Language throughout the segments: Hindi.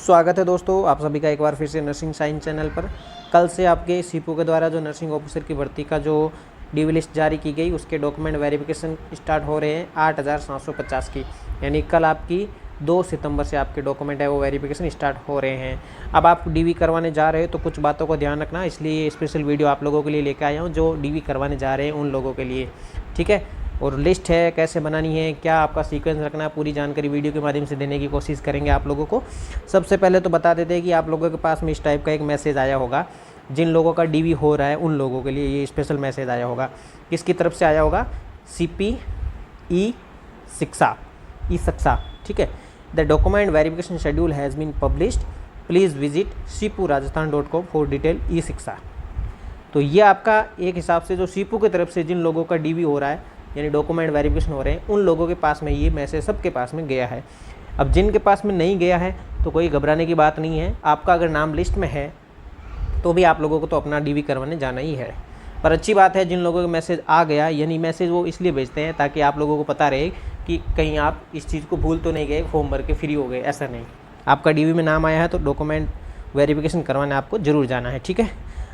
स्वागत है दोस्तों आप सभी का एक बार फिर से नर्सिंग साइंस चैनल पर। कल से आपके सीपू के द्वारा जो नर्सिंग ऑफिसर की भर्ती का जो डीवी लिस्ट जारी की गई उसके डॉक्यूमेंट वेरिफिकेशन स्टार्ट हो रहे हैं 8,750 की, यानी कल आपकी 2 सितंबर से आपके डॉक्यूमेंट है वो वेरिफिकेशन स्टार्ट हो रहे हैं। अब आप डीवी करवाने जा रहे हो तो कुछ बातों को ध्यान रखना, इसलिए स्पेशल वीडियो आप लोगों के लिए लेकर आया हूँ जो डीवी करवाने जा रहे हैं उन लोगों के लिए, ठीक है। और लिस्ट है कैसे बनानी है, क्या आपका सीक्वेंस रखना है, पूरी जानकारी वीडियो के माध्यम से देने की कोशिश करेंगे आप लोगों को। सबसे पहले तो बता देते हैं कि आप लोगों के पास में इस टाइप का एक मैसेज आया होगा, जिन लोगों का डीवी हो रहा है उन लोगों के लिए ये स्पेशल मैसेज आया होगा। किसकी तरफ से आया होगा? CP ई शिक्षा, ठीक है। The document verification schedule has been published, please visit cpurajasthan.com for detail e Shiksha. तो ये आपका एक हिसाब से जो सीपू की तरफ से जिन लोगों का डीवी हो रहा है यानी डॉक्यूमेंट वेरिफिकेशन हो रहे हैं उन लोगों के पास में ये मैसेज सबके पास में गया है। अब जिनके पास में नहीं गया है तो कोई घबराने की बात नहीं है, आपका अगर नाम लिस्ट में है तो भी आप लोगों को तो अपना डीवी करवाने जाना ही है। पर अच्छी बात है जिन लोगों का मैसेज आ गया, यानी मैसेज वो इसलिए भेजते हैं ताकि आप लोगों को पता रहे कि कहीं आप इस चीज़ को भूल तो नहीं गए, फॉर्म भर के फ्री हो गए, ऐसा नहीं। आपका डीवी में नाम आया है तो डॉक्यूमेंट वेरिफिकेशन करवाने आपको ज़रूर जाना है, ठीक है।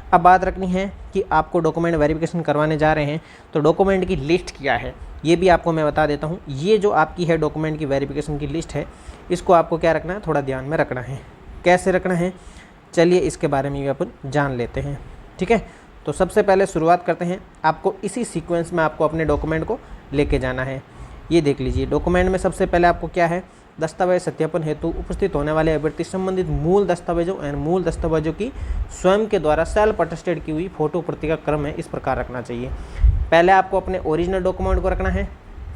अब बात रखनी है कि आपको डॉक्यूमेंट वेरिफिकेशन करवाने जा रहे हैं तो डॉक्यूमेंट की लिस्ट क्या है ये भी आपको मैं बता देता हूँ। ये जो आपकी है डॉक्यूमेंट की वेरिफिकेशन की लिस्ट है, इसको आपको क्या रखना है, थोड़ा ध्यान में रखना है। कैसे रखना है चलिए इसके बारे में भी अपन जान लेते हैं, ठीक है। तो सबसे पहले शुरुआत करते हैं, आपको इसी सीक्वेंस में आपको अपने डॉक्यूमेंट को लेके जाना है। ये देख लीजिए डॉक्यूमेंट में सबसे पहले आपको क्या है, दस्तावेज सत्यापन हेतु उपस्थित होने वाले अभ्यर्थी संबंधित मूल दस्तावेजों एवं मूल दस्तावेजों की स्वयं के द्वारा सेल्फ अटेस्टेड की हुई फोटो प्रति का क्रम है इस प्रकार रखना चाहिए। पहले आपको अपने ओरिजिनल डॉक्यूमेंट को रखना है,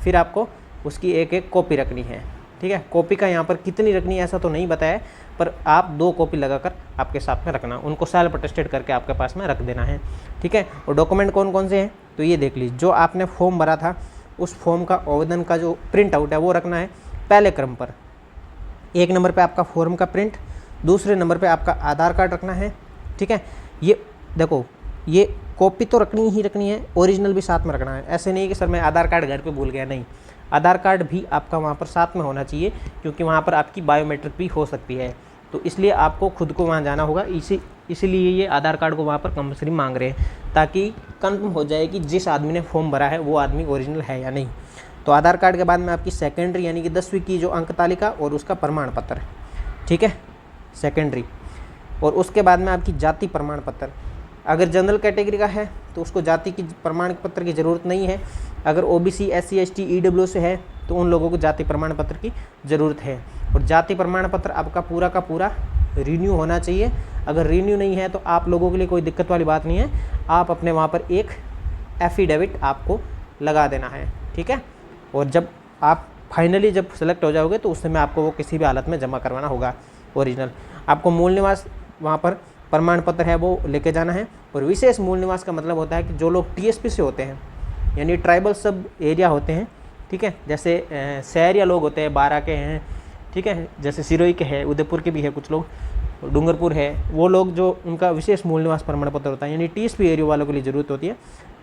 फिर आपको उसकी एक एक कॉपी रखनी है, ठीक है। कॉपी का यहाँ पर कितनी रखनी है ऐसा तो नहीं बताया, पर आप 2 कॉपी लगाकर आपके साथ में रखना, उनको सेल्फ अटेस्टेड करके आपके पास में रख देना है, ठीक है। और डॉक्यूमेंट कौन कौन से हैं तो ये देख लीजिए, जो आपने फॉर्म भरा था उस फॉर्म का आवेदन का जो प्रिंट आउट है वो रखना है पहले क्रम पर। 1 नंबर पे आपका फॉर्म का प्रिंट, दूसरे नंबर पे आपका आधार कार्ड रखना है, ठीक है। ये देखो ये कॉपी तो रखनी ही रखनी है, ओरिजिनल भी साथ में रखना है। ऐसे नहीं कि सर मैं आधार कार्ड घर पे भूल गया, नहीं, आधार कार्ड भी आपका वहाँ पर साथ में होना चाहिए क्योंकि वहाँ पर आपकी बायोमेट्रिक भी हो सकती है, तो इसलिए आपको खुद को वहाँ जाना होगा। इसीलिए ये आधार कार्ड को वहाँ पर कंपल्सरी मांग रहे हैं ताकि कन्फर्म हो जाए कि जिस आदमी ने फॉर्म भरा है वो आदमी ओरिजिनल है या नहीं। तो आधार कार्ड के बाद में आपकी सेकेंडरी यानी कि 10वीं की जो अंक तालिका और उसका प्रमाण पत्र, ठीक है, सेकेंडरी। और उसके बाद में आपकी जाति प्रमाण पत्र, अगर जनरल कैटेगरी का है तो उसको जाति की प्रमाण पत्र की ज़रूरत नहीं है। अगर OBC SC ST EW से है तो उन लोगों को जाति प्रमाण पत्र की ज़रूरत है। और जाति प्रमाण पत्र आपका पूरा का पूरा रिन्यू होना चाहिए। अगर रिन्यू नहीं है तो आप लोगों के लिए कोई दिक्कत वाली बात नहीं है, आप अपने वहाँ पर एक एफिडेविट आपको लगा देना है, ठीक है। और जब आप फाइनली जब सेलेक्ट हो जाओगे तो उस समय आपको वो किसी भी हालत में जमा करवाना होगा ओरिजिनल। आपको मूल निवास वहाँ पर प्रमाण पत्र है वो लेके जाना है। और विशेष मूल निवास का मतलब होता है कि जो लोग TSP से होते हैं यानी ट्राइबल सब एरिया होते हैं, ठीक है, जैसे शहरिया लोग होते हैं, बारा के हैं, ठीक है, जैसे सिरोही के हैं, उदयपुर के भी है कुछ लोग, डूंगरपुर है, वो लोग जो उनका विशेष मूल निवास प्रमाण पत्र होता है यानी TSP एरिया वालों के लिए ज़रूरत होती है।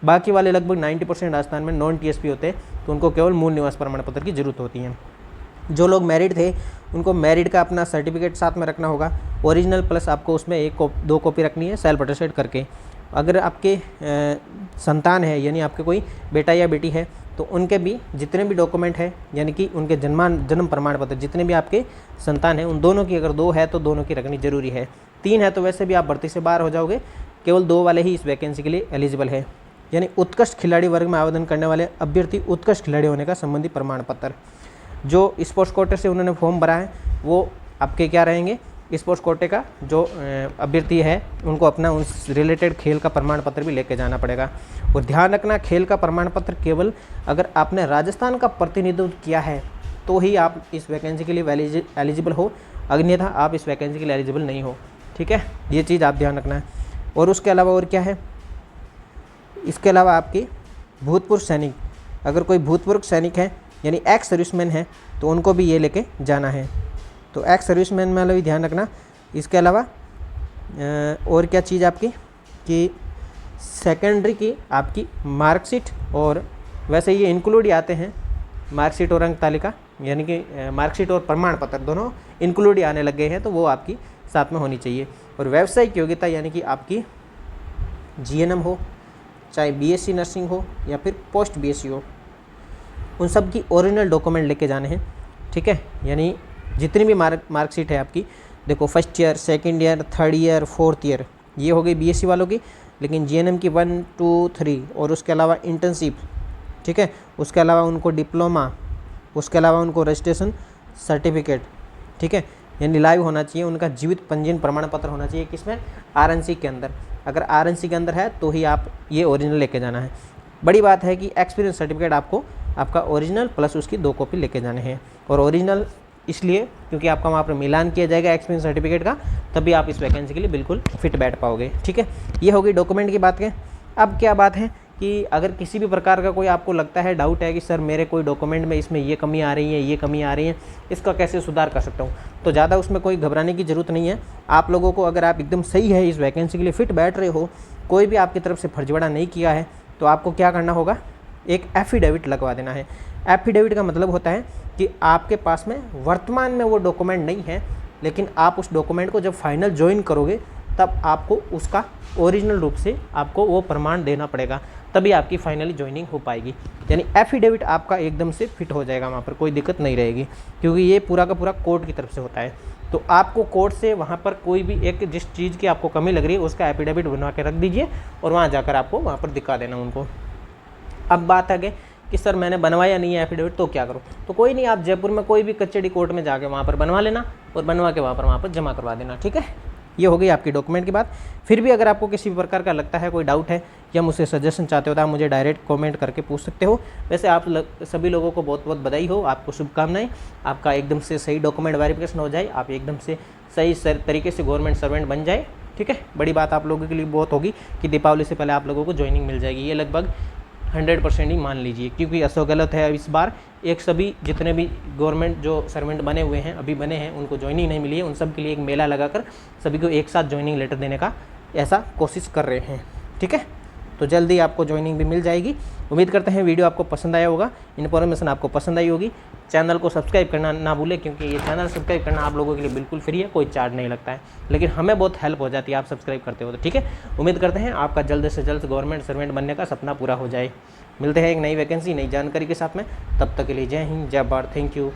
बाकी वाले लगभग 90% राजस्थान में नॉन TSP होते हैं तो उनको केवल मूल निवास प्रमाण पत्र की ज़रूरत होती है। जो लोग मैरिड थे उनको मैरिड का अपना सर्टिफिकेट साथ में रखना होगा, ओरिजिनल प्लस आपको उसमें 2 कॉपी रखनी है सेल्फ अटेस्टेड करके। अगर आपके संतान है यानी आपके कोई बेटा या बेटी है तो उनके भी जितने भी डॉक्यूमेंट है यानी कि उनके जन्म प्रमाण पत्र जितने भी आपके संतान हैं उन दोनों की, अगर 2 है तो दोनों की रखनी जरूरी है। 3 है तो वैसे भी आप भर्ती से बाहर हो जाओगे, केवल 2 वाले ही इस वैकेंसी के लिए एलिजिबल है। यानी उत्कृष्ट खिलाड़ी वर्ग में आवेदन करने वाले अभ्यर्थी उत्कृष्ट खिलाड़ी होने का संबंधी प्रमाण पत्र, जो स्पोर्ट्स कोटे से उन्होंने फॉर्म भरा है वो आपके क्या रहेंगे, स्पोर्ट्स कोटे का जो अभ्यर्थी है उनको अपना उस रिलेटेड खेल का प्रमाण पत्र भी लेके जाना पड़ेगा। और ध्यान रखना खेल का प्रमाण पत्र केवल अगर आपने राजस्थान का प्रतिनिधित्व किया है तो ही आप इस वैकेंसी के लिए एलिजिबल हो, अन्यथा आप इस वैकेंसी के लिए एलिजिबल नहीं हो, ठीक है, ये चीज़ आप ध्यान रखना है। और उसके अलावा और क्या है, इसके अलावा आपकी भूतपूर्व सैनिक, अगर कोई भूतपूर्व सैनिक है यानी एक्स सर्विसमैन है तो उनको भी ये लेके जाना है। तो एक्स सर्विसमैन वाला भी ध्यान रखना। इसके अलावा और क्या चीज़ आपकी कि सेकेंडरी की आपकी मार्कशीट, और वैसे ये इंक्लूड ही आते हैं मार्कशीट और अंक तालिका, यानी कि मार्कशीट और प्रमाण पत्र दोनों इंक्लूड ही आने लग गए हैं, तो वो आपकी साथ में होनी चाहिए। और व्यावसायिक योग्यता यानी कि आपकी जीएनएम हो, चाहे बीएससी नर्सिंग हो या फिर पोस्ट बीएससी हो, उन सब की ओरिजिनल डॉक्यूमेंट लेके जाने हैं, ठीक है। यानी जितनी भी मार्कशीट है आपकी, देखो first year, second year, third year, fourth year, ये हो गई बीएससी वालों की। लेकिन जीएनएम की 1, 2, 3 और उसके अलावा इंटर्नशिप, ठीक है, उसके अलावा उनको डिप्लोमा, उसके अलावा उनको रजिस्ट्रेशन सर्टिफिकेट, ठीक है, यानी लाइव होना चाहिए। उनका जीवित पंजीयन प्रमाण पत्र होना चाहिए किसमें, आरएनसी के अंदर। अगर आरएनसी के अंदर है तो ही आप ये ओरिजिनल लेके जाना है। बड़ी बात है कि एक्सपीरियंस सर्टिफिकेट आपको आपका ओरिजिनल प्लस उसकी 2 कॉपी लेके जाने हैं। और ओरिजिनल इसलिए क्योंकि आपका वहाँ पर मिलान किया जाएगा एक्सपीरियंस सर्टिफिकेट का, तभी आप इस वैकेंसी के लिए बिल्कुल फिट बैठ पाओगे, ठीक है। ये होगी डॉक्यूमेंट की बात है। अब क्या बात है कि अगर किसी भी प्रकार का कोई आपको लगता है, डाउट है कि सर मेरे कोई डॉक्यूमेंट में इसमें ये कमी आ रही है, ये कमी आ रही है, इसका कैसे सुधार कर सकता हूँ, तो ज़्यादा उसमें कोई घबराने की ज़रूरत नहीं है। आप लोगों को अगर आप एकदम सही है, इस वैकेंसी के लिए फिट बैठ रहे हो, कोई भी आपकी तरफ से फर्जीवाड़ा नहीं किया है, तो आपको क्या करना होगा, एक एफिडेविट लगवा देना है। एफिडेविट का मतलब होता है कि आपके पास में वर्तमान में वो डॉक्यूमेंट नहीं है, लेकिन आप उस डॉक्यूमेंट को जब फाइनल ज्वाइन करोगे तब आपको उसका ओरिजिनल रूप से आपको वो प्रमाण देना पड़ेगा, तभी आपकी फाइनली ज्वाइनिंग हो पाएगी। यानी एफिडेविट आपका एकदम से फिट हो जाएगा, वहाँ पर कोई दिक्कत नहीं रहेगी, क्योंकि ये पूरा का पूरा कोर्ट की तरफ से होता है। तो आपको कोर्ट से वहाँ पर कोई भी एक जिस चीज़ की आपको कमी लग रही है उसका एफिडेविट बनवा के रख दीजिए और वहाँ जाकर आपको वहाँ पर दिखा देना उनको। अब बात आगे कि सर मैंने बनवाया नहीं है एफिडेविट, तो क्या करूँ, तो कोई नहीं, आप जयपुर में कोई भी कचहरी कोर्ट में जाके वहाँ पर बनवा लेना और बनवा के वहाँ पर जमा करवा देना, ठीक है। ये हो गई आपकी डॉक्यूमेंट की बात। फिर भी अगर आपको किसी भी प्रकार का लगता है, कोई डाउट है या मुझसे सजेशन चाहते हो, तो आप मुझे डायरेक्ट कमेंट करके पूछ सकते हो। वैसे आप सभी लोगों को बहुत बहुत बधाई हो, आपको शुभकामनाएं, आपका एकदम से सही डॉक्यूमेंट वेरिफिकेशन हो जाए, आप एकदम से सही तरीके से गवर्नमेंट सर्वेंट बन जाए, ठीक है। बड़ी बात आप लोगों के लिए बहुत होगी कि दीपावली से पहले आप लोगों को ज्वाइनिंग मिल जाएगी, ये लगभग 100% ही मान लीजिए, क्योंकि ऐसा गलत है इस बार एक सभी जितने भी गवर्नमेंट जो सर्वेंट बने हुए हैं, अभी बने हैं, उनको ज्वाइनिंग नहीं मिली है, उन सब के लिए एक मेला लगाकर सभी को एक साथ ज्वाइनिंग लेटर देने का ऐसा कोशिश कर रहे हैं, ठीक है। तो जल्दी आपको ज्वाइनिंग भी मिल जाएगी। उम्मीद करते हैं वीडियो आपको पसंद आया होगा, इन्फॉर्मेशन आपको पसंद आई होगी। चैनल को सब्सक्राइब करना ना भूलें, क्योंकि ये चैनल सब्सक्राइब करना आप लोगों के लिए बिल्कुल फ्री है, कोई चार्ज नहीं लगता है, लेकिन हमें बहुत हेल्प हो जाती है आप सब्सक्राइब करते हो तो, ठीक है। उम्मीद करते हैं आपका जल्द से जल्द गवर्नमेंट सर्वेंट बनने का सपना पूरा हो जाए। मिलते हैं एक नई वैकेंसी, नई जानकारी के साथ में, तब तक के लिए जय हिंद, जय भारत, थैंक यू।